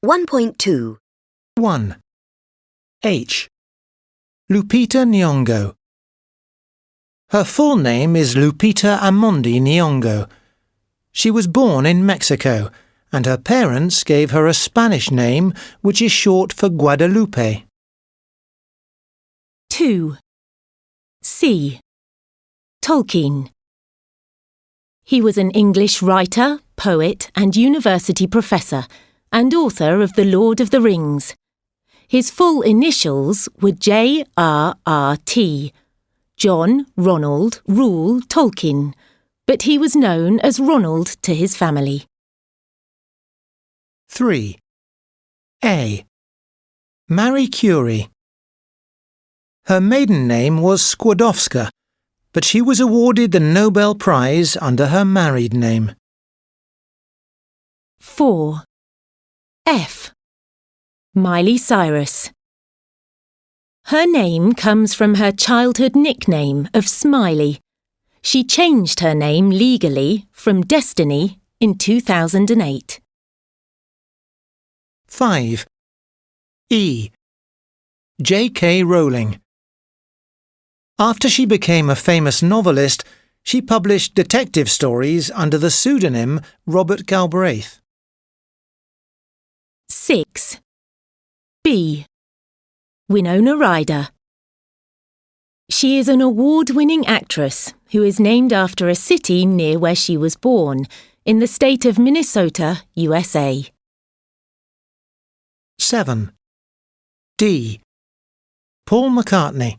1.2. 1. H. Lupita Nyong'o. Her full name is Lupita Amondi Nyong'o. She was born in Mexico, and her parents gave her a Spanish name which is short for Guadalupe. 2. C. Tolkien. He was an English writer, poet and university professor, and author of The Lord of the Rings. His full initials were J.R.R.T. John Ronald Reuel Tolkien, but he was known as Ronald to his family. 3. A. Marie Curie. Her maiden name was Skłodowska, but she was awarded the Nobel Prize under her married name. 4. F. Miley Cyrus. Her name comes from her childhood nickname of Smiley. She changed her name legally from Destiny in 2008. 5. E. J.K. Rowling. After she became a famous novelist, she published detective stories under the pseudonym Robert Galbraith. 6. B. Winona Ryder. She is an award-winning actress who is named after a city near where she was born, in the state of Minnesota, USA. 7. D. Paul McCartney.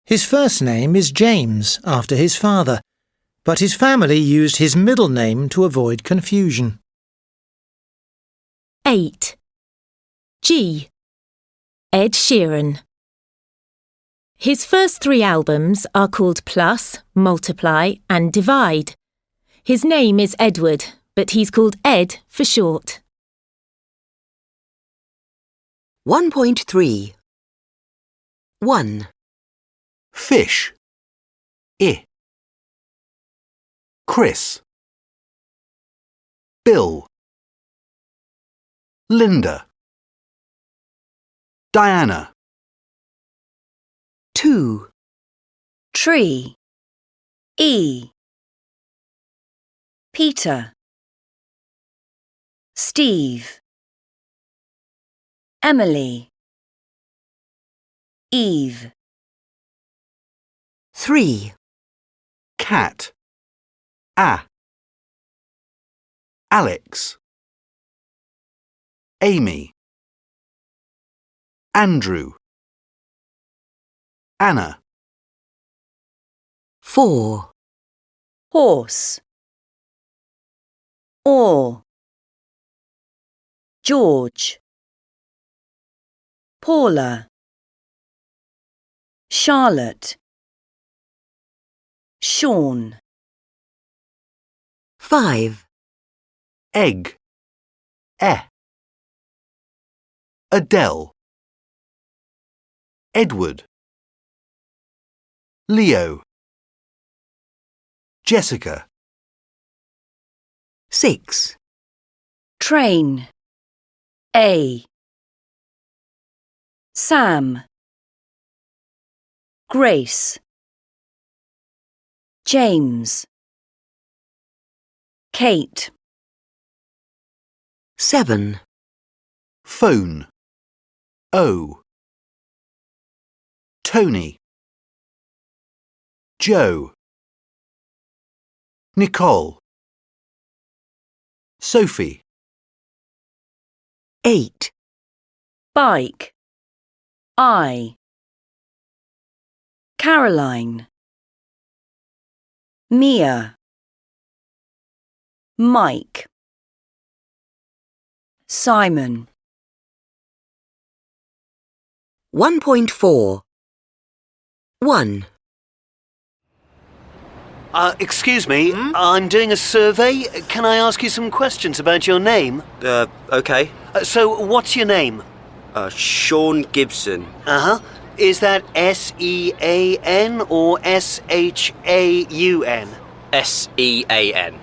His first name is James, after his father, but his family used his middle name to avoid confusion. 8. G. Ed Sheeran. His first 3 albums are called Plus, Multiply and Divide. His name is Edward, but he's called Ed for short. 1.3. 1. Fish. I. Chris. Bill. Linda. Diana. 2. Tree. E. Peter. Steve. Emily. Eve. 3. Cat. A. Alex. Amy. Andrew. Anna. 4. Horse. Or. George. Paula. Charlotte. Sean. 5. Egg. Adele. Edward. Leo. Jessica. 6. Train. A. Sam. Grace. James. Kate. 7. Phone. O. Tony. Joe. Nicole. Sophie. 8. Bike. I. Caroline. Mia. Mike. Simon. 1.4. 1. Excuse me, I'm doing a survey. Can I ask you some questions about your name? Okay. So, what's your name? Sean Gibson. Is that S-E-A-N or S-H-A-U-N? S-E-A-N.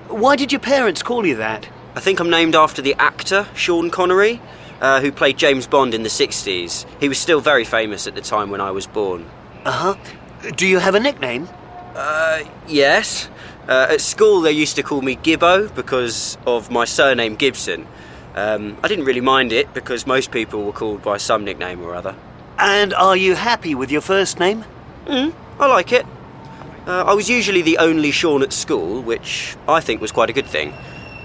Why did your parents call you that? I think I'm named after the actor Sean Connery, who played James Bond in the 60s. He was still very famous at the time when I was born. Uh-huh. Do you have a nickname? Yes. At school they used to call me Gibbo because of my surname Gibson. I didn't really mind it because most people were called by some nickname or other. And are you happy with your first name? I like it. I was usually the only Sean at school, which I think was quite a good thing.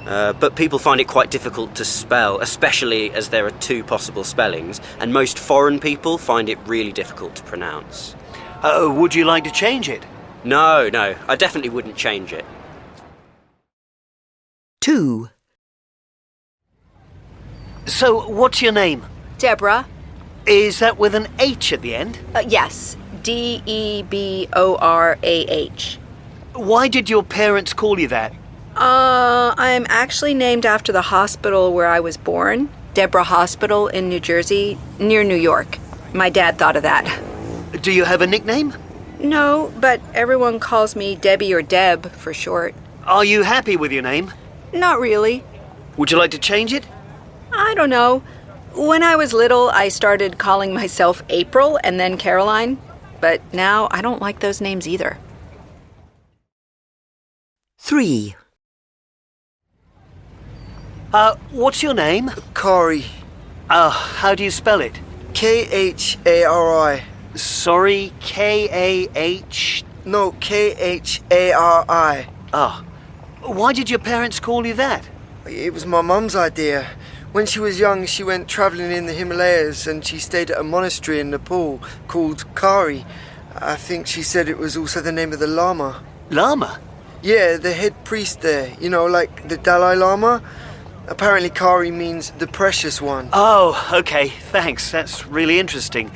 But people find it quite difficult to spell, especially as there are 2 possible spellings, and most foreign people find it really difficult to pronounce. Would you like to change it? No, I definitely wouldn't change it. 2. So, what's your name? Deborah? Is that with an H at the end? Yes. Deborah. Why did your parents call you that? I'm actually named after the hospital where I was born, Deborah Hospital in New Jersey, near New York. My dad thought of that. Do you have a nickname? No, but everyone calls me Debbie or Deb for short. Are you happy with your name? Not really. Would you like to change it? I don't know. When I was little, I started calling myself April and then Caroline, but now I don't like those names either. 3. What's your name? Kari. How do you spell it? Khari. Sorry, K-A-H... No, Khari. Why did your parents call you that? It was my mum's idea. When she was young, she went travelling in the Himalayas and she stayed at a monastery in Nepal called Kari. I think she said it was also the name of the Lama. Lama? Yeah, the head priest there. You know, like the Dalai Lama. Apparently Kari means the precious one. Oh, okay, thanks. That's really interesting.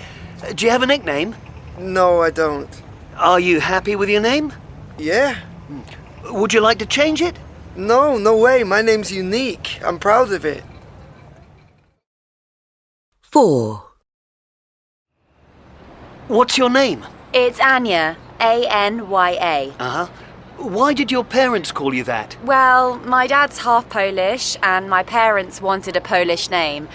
Do you have a nickname? No, I don't. Are you happy with your name? Yeah? Would you like to change it? No way. My name's unique. I'm proud of it. 4. What's your name? It's Anya, Anya. Uh-huh. Why did your parents call you that? Well, my dad's half Polish and my parents wanted a Polish name.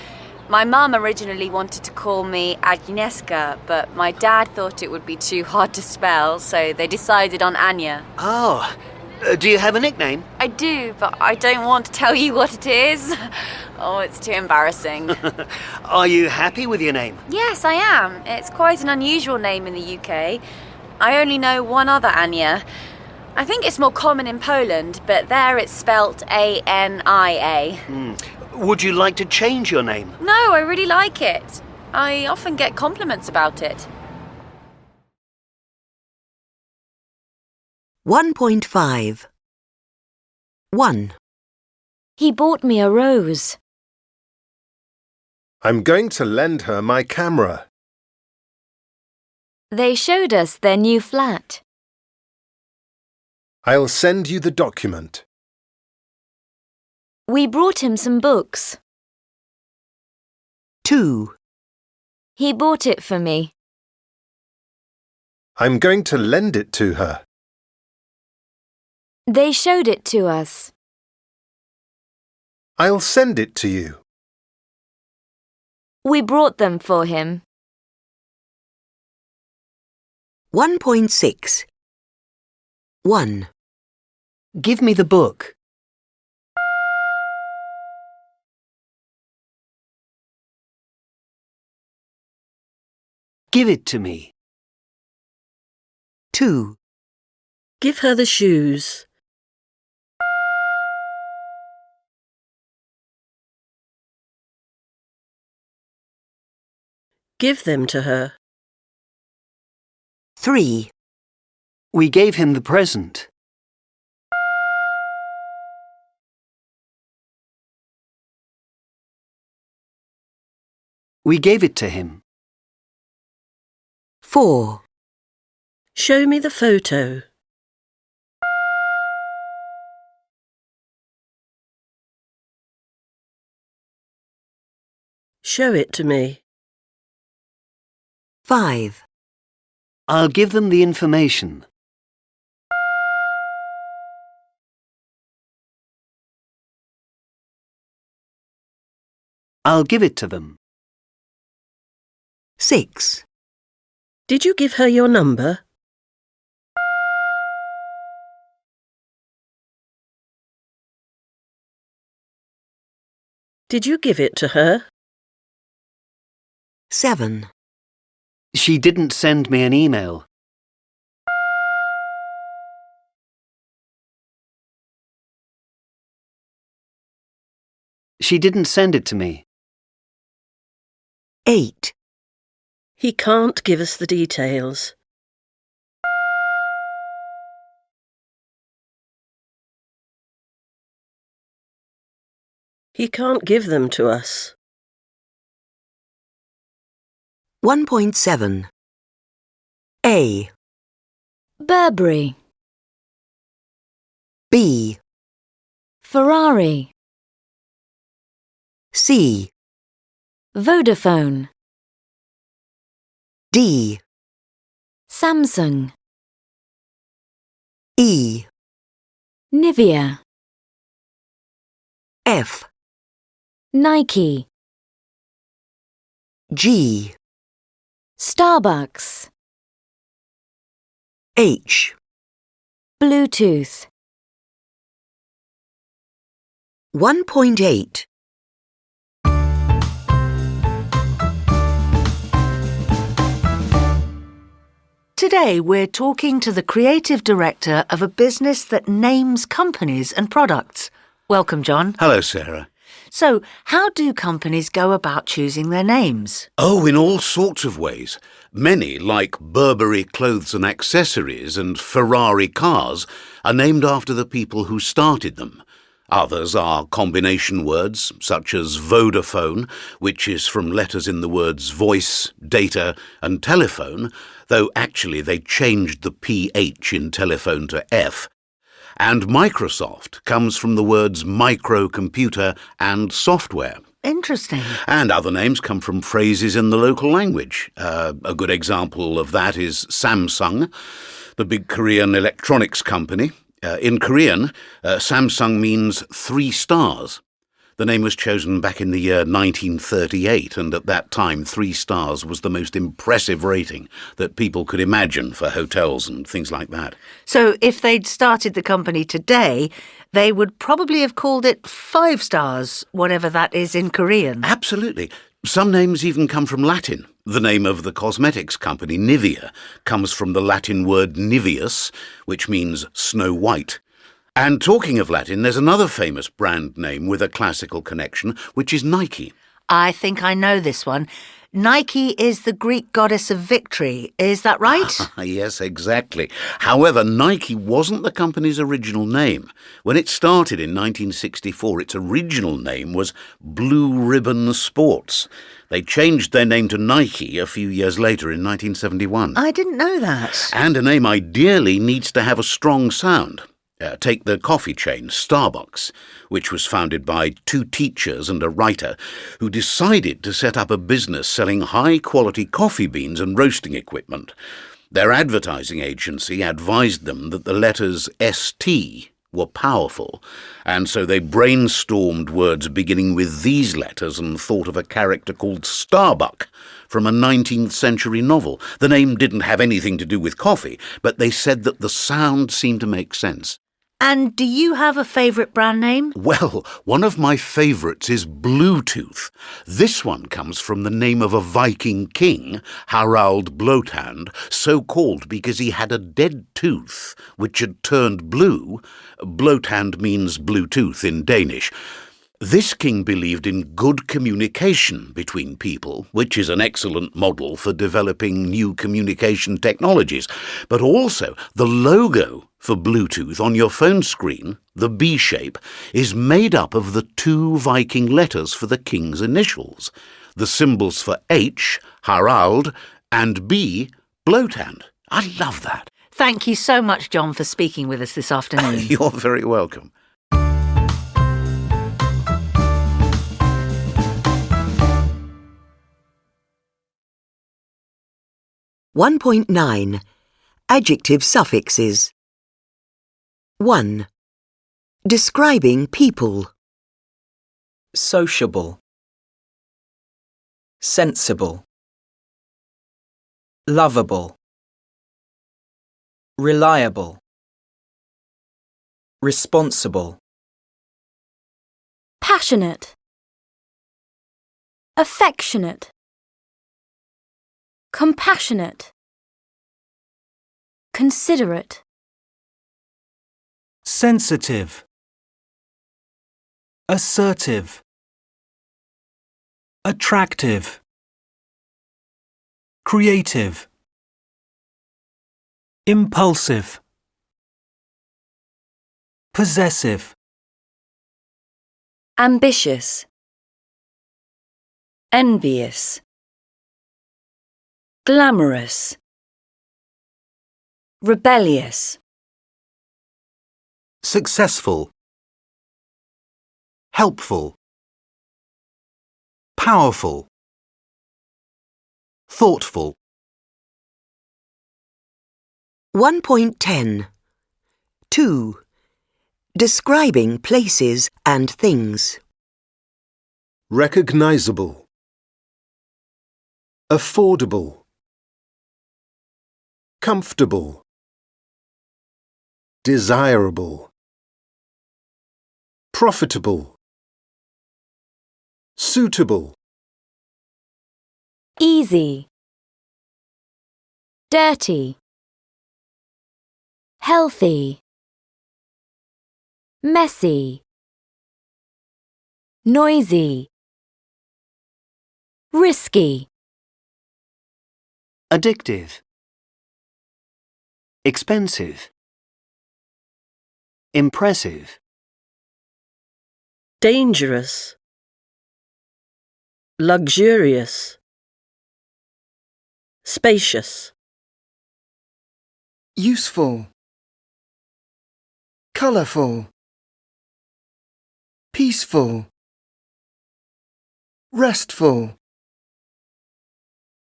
My mum originally wanted to call me Agnieszka, but my dad thought it would be too hard to spell, so they decided on Anya. Oh, do you have a nickname? I do, but I don't want to tell you what it is. Oh, it's too embarrassing. Are you happy with your name? Yes, I am. It's quite an unusual name in the UK. I only know one other Anya. I think it's more common in Poland, but there it's spelt Ania. Would you like to change your name? No, I really like it. I often get compliments about it. 1.5. 1. He bought me a rose. I'm going to lend her my camera. They showed us their new flat. I'll send you the document. We brought him some books. 2. He bought it for me. I'm going to lend it to her. They showed it to us. I'll send it to you. We brought them for him. 1.6. 1. Give me the book. Give it to me. 2. Give her the shoes. Give them to her. 3. We gave him the present. We gave it to him. 4. Show me the photo. Show it to me. 5. I'll give them the information. I'll give it to them. 6. Did you give her your number? Did you give it to her? 7. She didn't send me an email. She didn't send it to me. 8. He can't give us the details. He can't give them to us. 1.7. A. Burberry. B. Ferrari. C. Vodafone. D. Samsung. E. Nivea. F. Nike. G. Starbucks. H. Bluetooth. 1.8. Today we're talking to the creative director of a business that names companies and products. Welcome, John. Hello, Sarah. So, how do companies go about choosing their names? Oh, in all sorts of ways. Many, like Burberry Clothes and Accessories and Ferrari Cars, are named after the people who started them. Others are combination words, such as Vodafone, which is from letters in the words voice, data and telephone, though actually they changed the PH in telephone to F. And Microsoft comes from the words microcomputer and software. Interesting. And other names come from phrases in the local language. A good example of that is Samsung, the big Korean electronics company. In Korean, Samsung means 3 stars. The name was chosen back in the year 1938, and at that time 3 stars was the most impressive rating that people could imagine for hotels and things like that. So, if they'd started the company today, they would probably have called it 5 stars, whatever that is in Korean. Absolutely. Some names even come from Latin. The name of the cosmetics company, Nivea, comes from the Latin word niveus, which means snow white. And talking of Latin, there's another famous brand name with a classical connection, which is Nike. I think I know this one. Nike is the Greek goddess of victory. Is that right? Yes, exactly. However, Nike wasn't the company's original name. When it started in 1964, its original name was Blue Ribbon Sports. They changed their name to Nike a few years later in 1971. I didn't know that. And a name ideally needs to have a strong sound. Take the coffee chain, Starbucks, which was founded by 2 teachers and a writer who decided to set up a business selling high-quality coffee beans and roasting equipment. Their advertising agency advised them that the letters ST were powerful, and so they brainstormed words beginning with these letters and thought of a character called Starbuck from a 19th century novel. The name didn't have anything to do with coffee, but they said that the sound seemed to make sense. And do you have a favourite brand name? Well, one of my favourites is Bluetooth. This one comes from the name of a Viking king, Harald Blåtand, so called because he had a dead tooth which had turned blue. Blåtand means Bluetooth in Danish. This king believed in good communication between people, which is an excellent model for developing new communication technologies. But also, the logo for Bluetooth on your phone screen, the B shape, is made up of the 2 Viking letters for the king's initials. The symbols for H, Harald, and B, Blåtand. I love that. Thank you so much, John, for speaking with us this afternoon. You're very welcome. 1.9. Adjective suffixes. 1. Describing people. Sociable. sensible, lovable, reliable, responsible, passionate, affectionate, compassionate, considerate, sensitive, assertive, attractive, creative, impulsive, possessive, ambitious, envious, glamorous, rebellious, successful, helpful, powerful, thoughtful. 1.10. 2. Describing places and things. Recognizable. Affordable. Comfortable. Desirable. Profitable. Suitable. easy, dirty, healthy, messy, noisy, risky, Addictive. Expensive. Impressive. dangerous, luxurious, spacious, Useful. Colourful. Peaceful. Restful.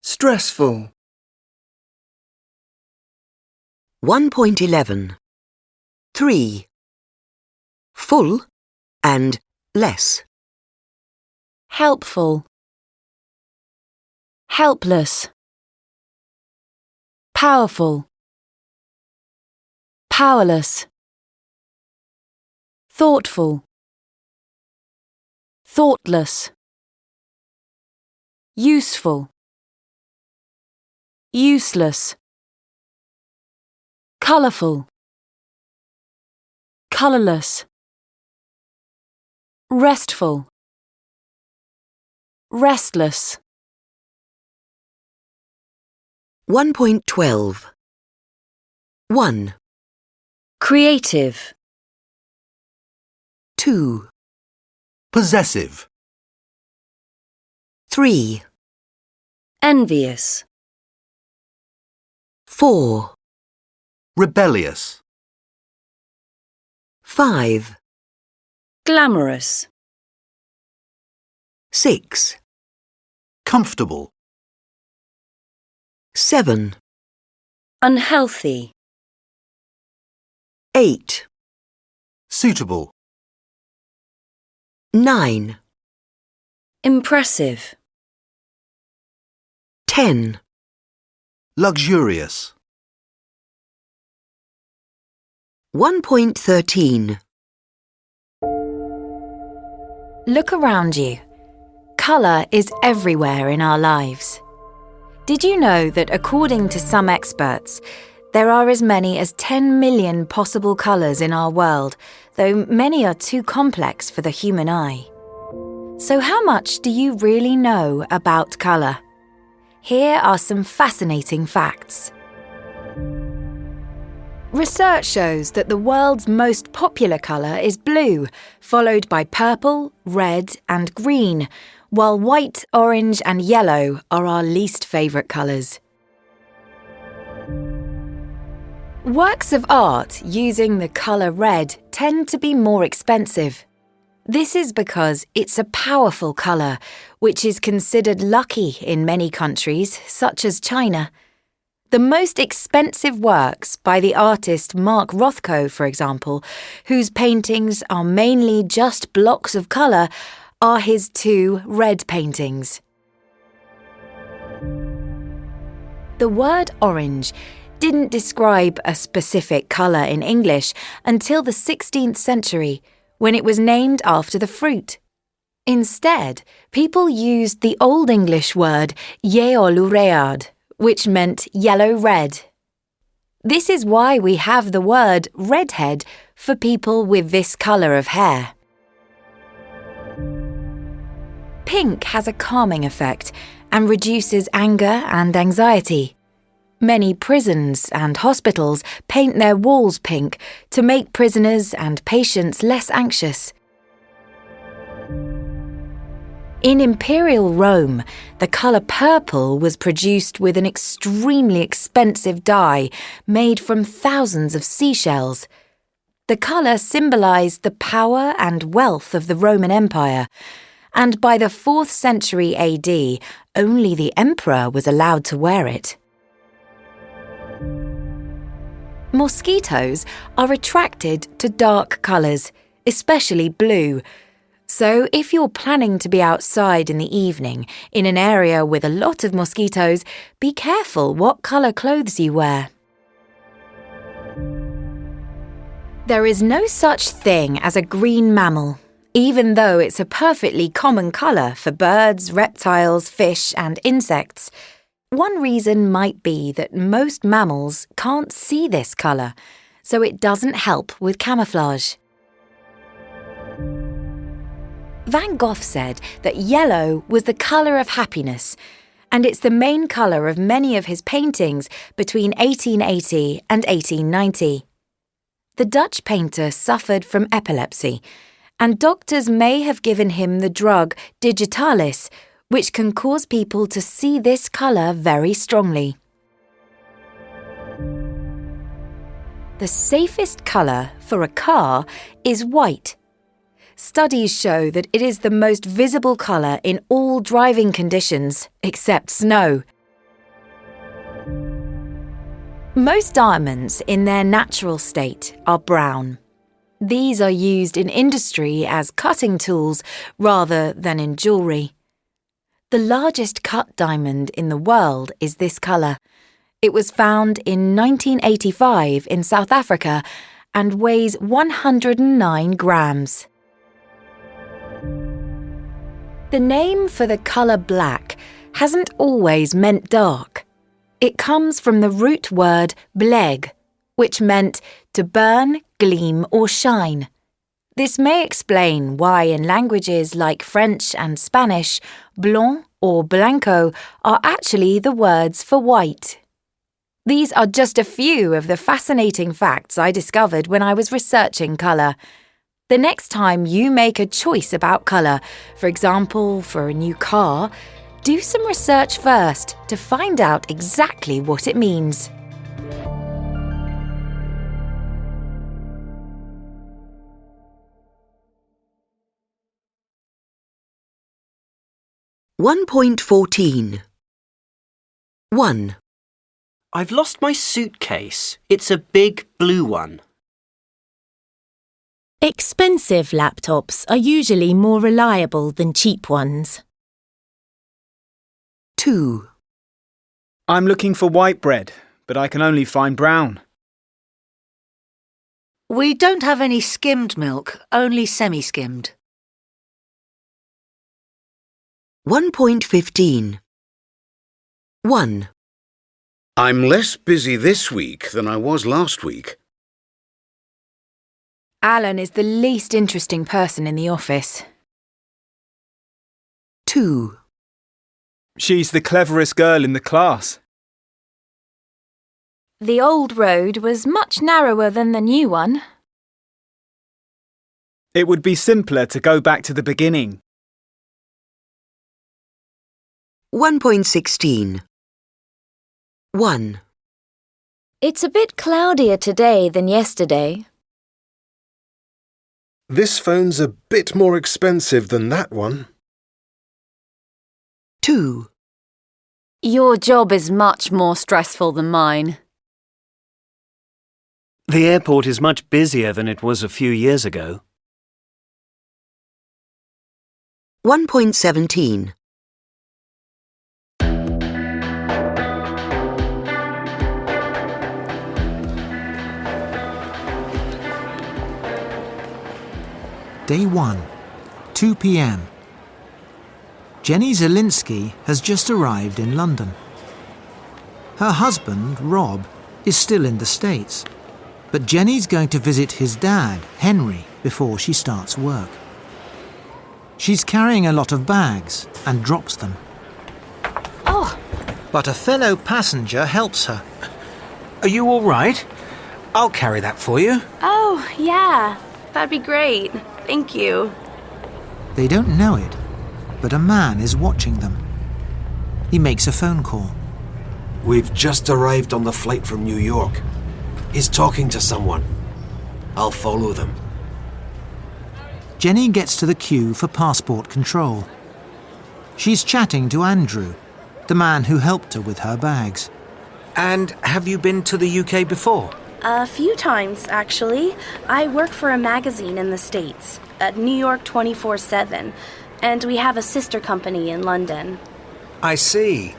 Stressful. 1.11. 3. Full and less. helpful, helpless, powerful, powerless, thoughtful, thoughtless, useful, useless, colourful, colourless, restful, restless. 1.12. 1. creative, 2. Possessive. 3. envious, 4. Rebellious. 5. glamorous, 6. Comfortable. 7. unhealthy, 8. Suitable. 9. impressive, 10. Luxurious. 1.13. Look around you. Colour is everywhere in our lives. Did you know that according to some experts, there are as many as 10 million possible colours in our world, though many are too complex for the human eye? So how much do you really know about colour? Here are some fascinating facts. Research shows that the world's most popular colour is blue, followed by purple, red and green, while white, orange and yellow are our least favourite colours. Works of art using the colour red tend to be more expensive. This is because it's a powerful colour, which is considered lucky in many countries, such as China. The most expensive works by the artist Mark Rothko, for example, whose paintings are mainly just blocks of colour, are his 2 red paintings. The word orange didn't describe a specific colour in English until the 16th century, when it was named after the fruit. Instead, people used the Old English word u01, which meant yellow-red. This is why we have the word redhead for people with this colour of hair. Pink has a calming effect and reduces anger and anxiety. Many prisons and hospitals paint their walls pink to make prisoners and patients less anxious. In Imperial Rome, the colour purple was produced with an extremely expensive dye made from thousands of seashells. The colour symbolised the power and wealth of the Roman Empire, and by the 4th century AD, only the emperor was allowed to wear it. Mosquitoes are attracted to dark colours, especially blue. So if you're planning to be outside in the evening in an area with a lot of mosquitoes, be careful what colour clothes you wear. There is no such thing as a green mammal, even though it's a perfectly common colour for birds, reptiles, fish and insects. One reason might be that most mammals can't see this colour, so it doesn't help with camouflage. Van Gogh said that yellow was the colour of happiness, and it's the main colour of many of his paintings between 1880 and 1890. The Dutch painter suffered from epilepsy, and doctors may have given him the drug digitalis, which can cause people to see this colour very strongly. The safest colour for a car is white. Studies show that it is the most visible colour in all driving conditions, except snow. Most diamonds in their natural state are brown. These are used in industry as cutting tools rather than in jewellery. The largest cut diamond in the world is this colour. It was found in 1985 in South Africa and weighs 109 grams. The name for the colour black hasn't always meant dark. It comes from the root word bleg, which meant to burn, gleam or shine. This may explain why in languages like French and Spanish, blanc or blanco are actually the words for white. These are just a few of the fascinating facts I discovered when I was researching colour. The next time you make a choice about colour, for example, for a new car, do some research first to find out exactly what it means. (1.14) 1. I've lost my suitcase. It's a big blue one. Expensive laptops are usually more reliable than cheap ones. 2. I'm looking for white bread, but I can only find brown. We don't have any skimmed milk, only semi-skimmed. 1.15 1. I'm less busy this week than I was last week. Alan is the least interesting person in the office. 2. She's the cleverest girl in the class. The old road was much narrower than the new one. It would be simpler to go back to the beginning. 1.16 1. It's a bit cloudier today than yesterday. This phone's a bit more expensive than that one. 2. Your job is much more stressful than mine. The airport is much busier than it was a few years ago. 1.17 Day 1, 2 p.m. Jenny Zielinski has just arrived in London. Her husband, Rob, is still in the States, but Jenny's going to visit his dad, Henry, before she starts work. She's carrying a lot of bags and drops them. Oh! But a fellow passenger helps her. Are you all right? I'll carry that for you. Oh, yeah. That'd be great. Thank you. They don't know it, but a man is watching them. He makes a phone call. We've just arrived on the flight from New York. He's talking to someone. I'll follow them. Jenny gets to the queue for passport control. She's chatting to Andrew, the man who helped her with her bags. And have you been to the UK before? A few times, actually. I work for a magazine in the States, at New York 24/7, and we have a sister company in London. I see.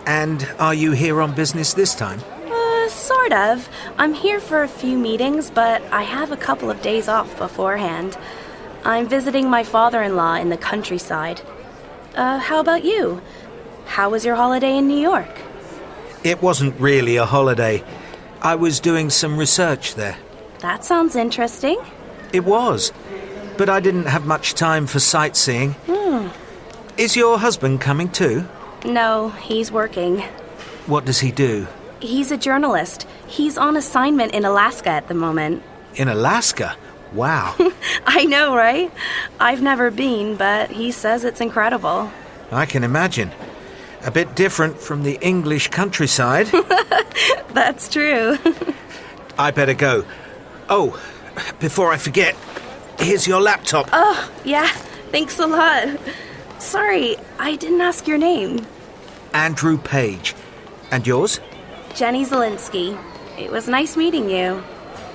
And are you here on business this time? Sort of. I'm here for a few meetings, but I have a couple of days off beforehand. I'm visiting my father-in-law in the countryside. How about you? How was your holiday in New York? It wasn't really a holiday. I was doing some research there. That sounds interesting. It was, but I didn't have much time for sightseeing. Is your husband coming too? No, he's working. What does he do? He's a journalist. He's on assignment in Alaska at the moment. In Alaska? Wow. I know, right? I've never been, but he says it's incredible. I can imagine. A bit different from the English countryside. That's true. I better go. Oh, before I forget, here's your laptop. Oh, yeah. Thanks a lot. Sorry, I didn't ask your name. Andrew Page. And yours? Jenny Zielinski. It was nice meeting you.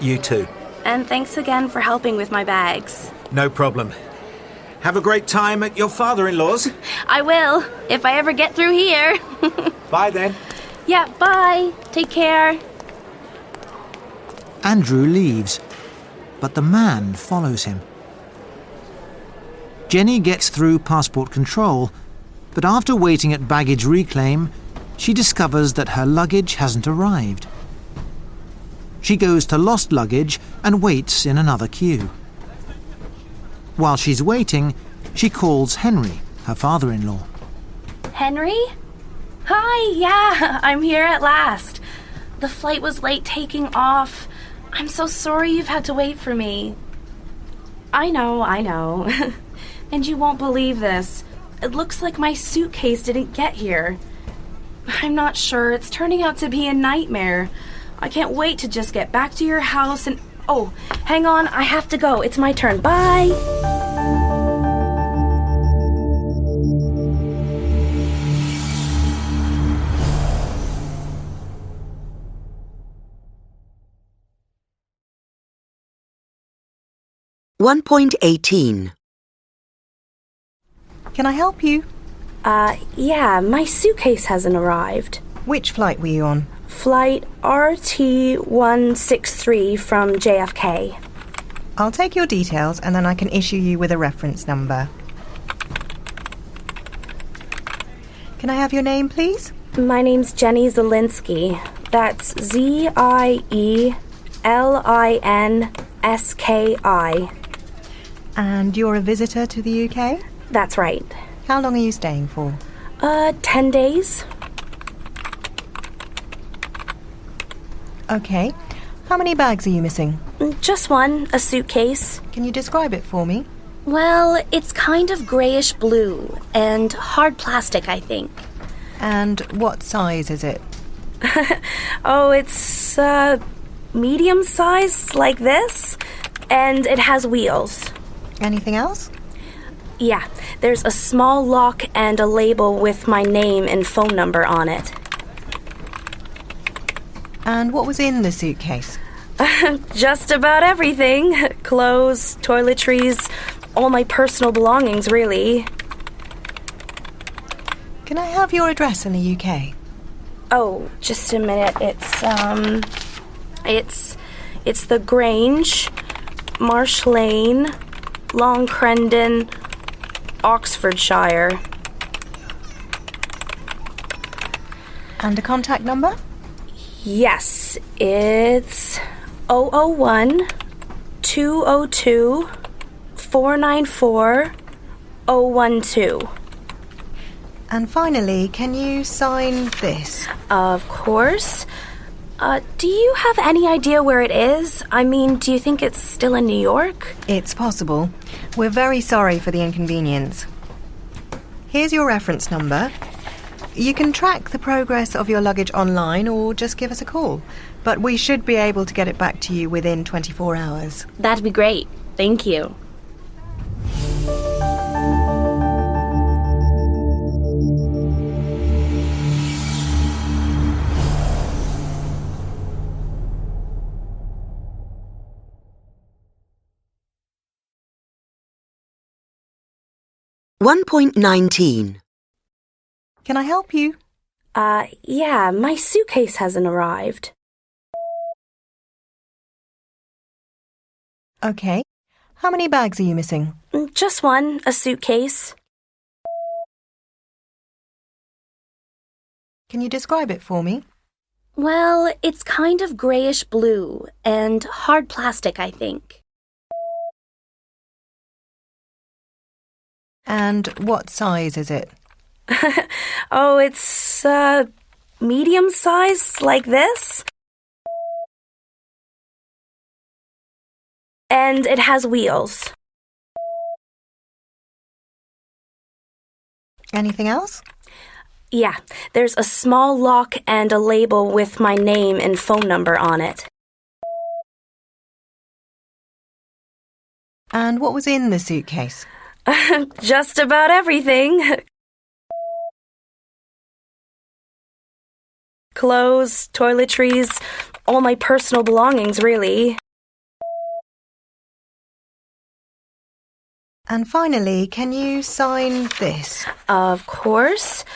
You too. And thanks again for helping with my bags. No problem. Have a great time at your father-in-law's. I will, if I ever get through here. Bye then. Yeah, bye. Take care. Andrew leaves, but the man follows him. Jenny gets through passport control, but after waiting at baggage reclaim, she discovers that her luggage hasn't arrived. She goes to lost luggage and waits in another queue. While she's waiting, she calls Henry, her father-in-law. Henry? Hi, yeah, I'm here at last. The flight was late taking off. I'm so sorry you've had to wait for me. I know. And you won't believe this. It looks like my suitcase didn't get here. I'm not sure. It's turning out to be a nightmare. I can't wait to just get back to your house and... Oh, hang on. I have to go. It's my turn. Bye. (1.18) Can I help you? Yeah, my suitcase hasn't arrived. Which flight were you on? Flight RT163 from JFK. I'll take your details and then I can issue you with a reference number. Can I have your name, please? My name's Jenny Zielinski. That's ZIELINSKI. And you're a visitor to the UK? That's right. How long are you staying for? 10 days. Okay. How many bags are you missing? Just one, a suitcase. Can you describe it for me? Well, it's kind of grayish blue and hard plastic, I think. And what size is it? Oh, it's medium size, like this, and it has wheels. Anything else? Yeah, there's a small lock and a label with my name and phone number on it. And what was in the suitcase? Just about everything. Clothes, toiletries, all my personal belongings, really. Can I have your address in the UK? Oh, just a minute. It's the Grange, Marsh Lane, Long Crendon, Oxfordshire. And a contact number? Yes, it's 001 202 494 012. And finally, can you sign this? Of course. Do you have any idea where it is? I mean, do you think it's still in New York? It's possible. We're very sorry for the inconvenience. Here's your reference number. You can track the progress of your luggage online or just give us a call. But we should be able to get it back to you within 24 hours. That'd be great. Thank you. One 1.19. Can I help you? Yeah, my suitcase hasn't arrived. Okay. How many bags are you missing? Just one, a suitcase. Can you describe it for me? Well, it's kind of grayish blue and hard plastic, I think. And what size is it? Oh, it's, medium size, like this. And it has wheels. Anything else? Yeah, there's a small lock and a label with my name and phone number on it. And what was in the suitcase? Just about everything. Clothes, toiletries, all my personal belongings, really. And finally, can you sign this? Of course.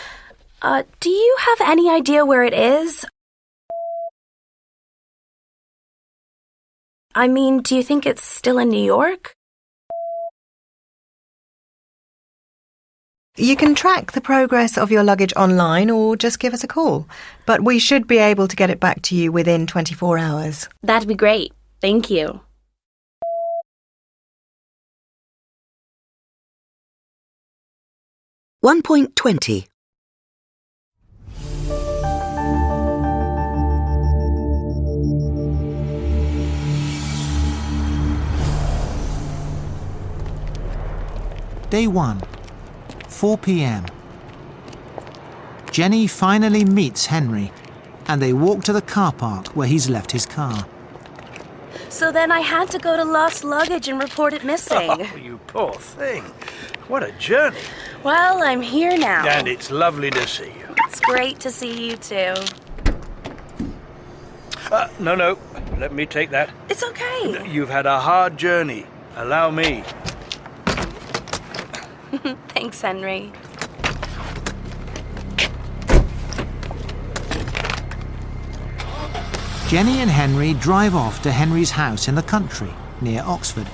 Do you have any idea where it is? I mean, do you think it's still in New York? You can track the progress of your luggage online or just give us a call. But we should be able to get it back to you within 24 hours. That'd be great. Thank you. One 1.20. Day 1, 4 p.m. Jenny finally meets Henry, and they walk to the car park where he's left his car. So then I had to go to lost luggage and report it missing. Oh, you poor thing. What a journey. Well, I'm here now. And it's lovely to see you. It's great to see you too. No, let me take that. It's okay. You've had a hard journey. Allow me. Thanks, Henry. Jenny and Henry drive off to Henry's house in the country, near Oxford.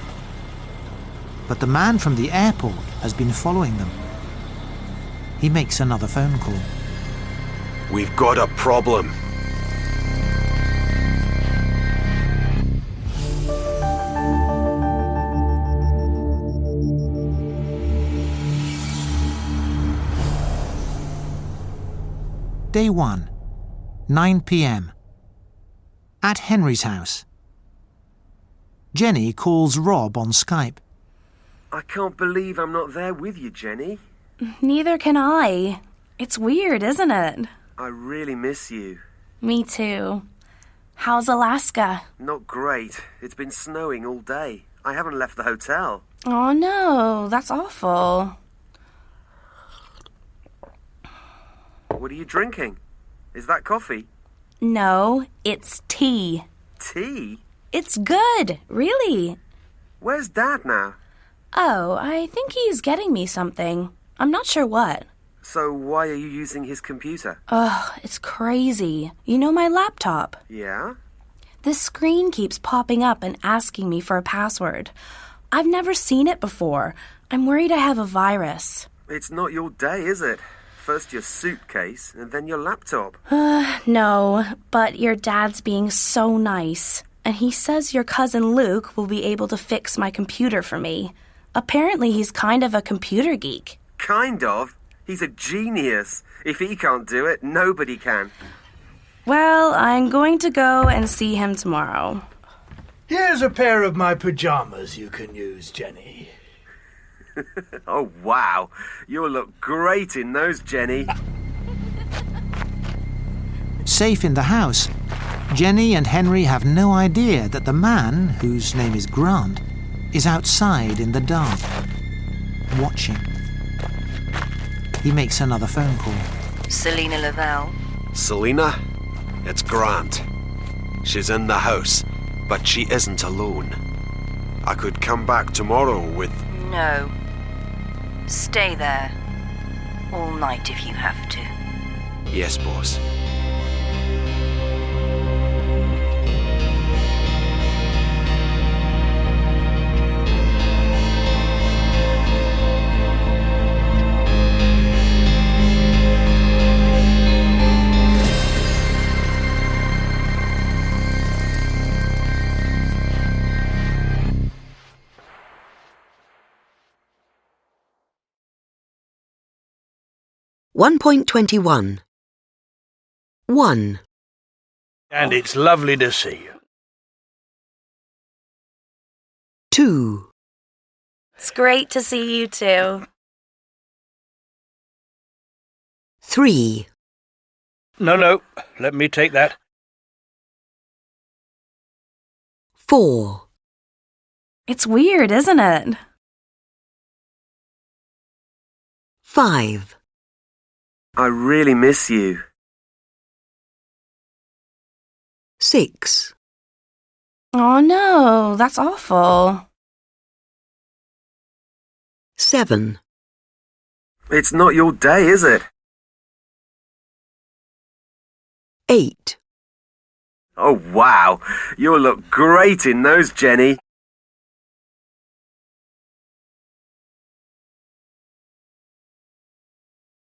But the man from the airport has been following them. He makes another phone call. We've got a problem. Day 1, 9 p.m. At Henry's house. Jenny calls Rob on Skype. I can't believe I'm not there with you, Jenny. Neither can I. It's weird, isn't it? I really miss you. Me too. How's Alaska? Not great. It's been snowing all day. I haven't left the hotel. Oh no, that's awful. What are you drinking? Is that coffee? No, it's tea. Tea? It's good, really. Where's Dad now? Oh, I think he's getting me something. I'm not sure what. So why are you using his computer? Ugh, it's crazy. You know my laptop? Yeah? The screen keeps popping up and asking me for a password. I've never seen it before. I'm worried I have a virus. It's not your day, is it? First your suitcase, and then your laptop. No, but your dad's being so nice. And he says your cousin Luke will be able to fix my computer for me. Apparently he's kind of a computer geek. Kind of? He's a genius. If he can't do it, nobody can. Well, I'm going to go and see him tomorrow. Here's a pair of my pajamas you can use, Jenny. Oh, wow. You'll look great in those, Jenny. Safe in the house, Jenny and Henry have no idea that the man, whose name is Grant, is outside in the dark, watching. He makes another phone call. Selina Lavelle. Selina? It's Grant. She's in the house, but she isn't alone. I could come back tomorrow with... No. Stay there. All night if you have to. Yes, boss. One point 21. 1. And it's lovely to see you. 2. It's great to see you too. 3. No, let me take that. 4. It's weird, isn't it? 5. I really miss you. 6. Oh no, that's awful. 7. It's not your day, is it? 8. Oh, wow. You'll look great in those, Jenny.